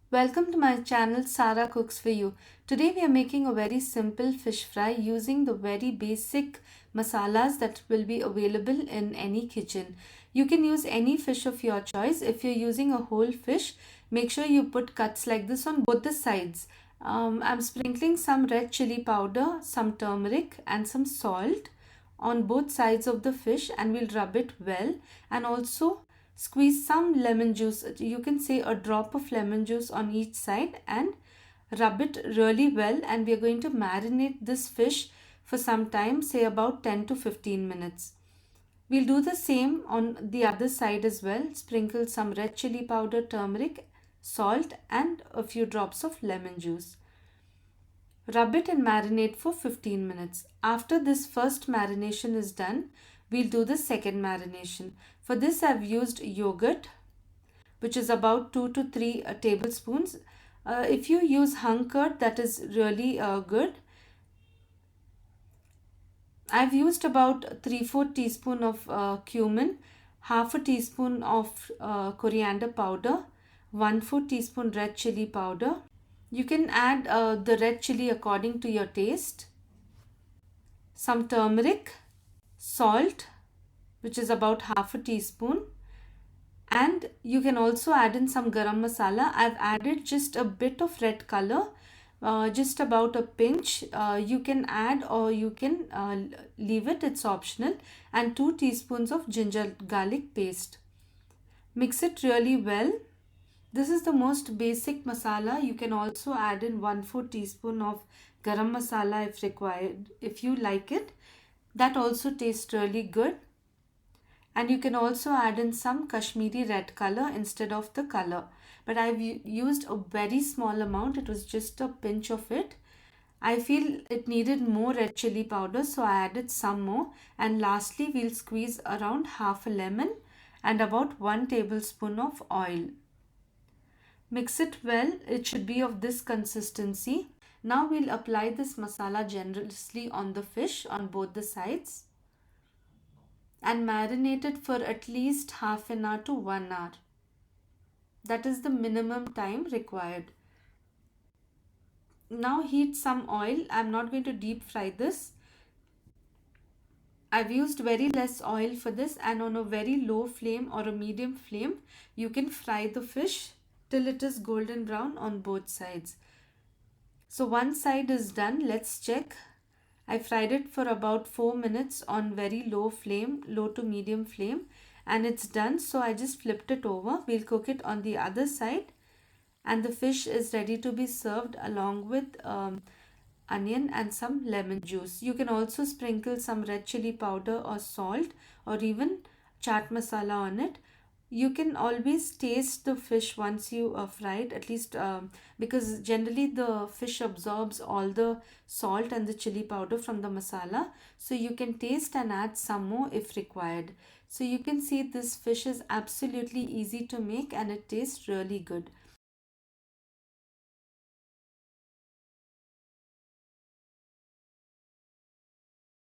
Welcome to my channel Sara Cooks for You. Today we are making a very simple fish fry using the very basic masalas that will be available in any kitchen. You can use any fish of your choice. If you're using a whole fish, make sure you put cuts like this on both the sides. I'm sprinkling some red chili powder, some turmeric and some salt on both sides of the fish, and we'll rub it well, and also squeeze some lemon juice. You can say a drop of lemon juice on each side and rub it really well, and we are going to marinate this fish for some time, say about 10 to 15 minutes. We'll do the same on the other side as well. Sprinkle some red chili powder, turmeric, salt and a few drops of lemon juice. Rub it and marinate for 15 minutes. After this first marination is done, we'll do the second marination. For this I've used yogurt, which is about 2 to 3 tablespoons. If you use hung curd, that is really good. I've used about 3/4 teaspoon of cumin, half a teaspoon of coriander powder, 1/4 teaspoon red chili powder. You can add the red chili according to your taste, some turmeric, salt, which is about half a teaspoon, and you can also add in some garam masala. I've added just a bit of red color, just about a pinch. You can add or you can leave it, it's optional, and 2 teaspoons of ginger garlic paste. Mix it really well. This is the most basic masala. You can also add in 1/4 teaspoon of garam masala if required, if you like it. That also tastes really good. And you can also add in some Kashmiri red color instead of the color. But I've used a very small amount. It was just a pinch of it. I feel it needed more red chili powder, so I added some more. And lastly, we'll squeeze around half a lemon and about 1 tablespoon of oil. Mix it well. It should be of this consistency. Now we'll apply this masala generously on the fish on both the sides and marinate it for at least half an hour to 1 hour. That is the minimum time required. Now heat some oil. I'm not going to deep fry this. I've used very less oil for this, and on a very low flame or a medium flame, you can fry the fish till it is golden brown on both sides. So one side is done. Let's check. I fried it for about 4 minutes on very low flame, low to medium flame, and it's done. So I just flipped it over. We'll cook it on the other side, and the fish is ready to be served along with onion and some lemon juice. You can also sprinkle some red chili powder or salt or even chaat masala on it. You can always taste the fish once you fry it, at least because generally the fish absorbs all the salt and the chili powder from the masala. So you can taste and add some more if required. So you can see this fish is absolutely easy to make and it tastes really good.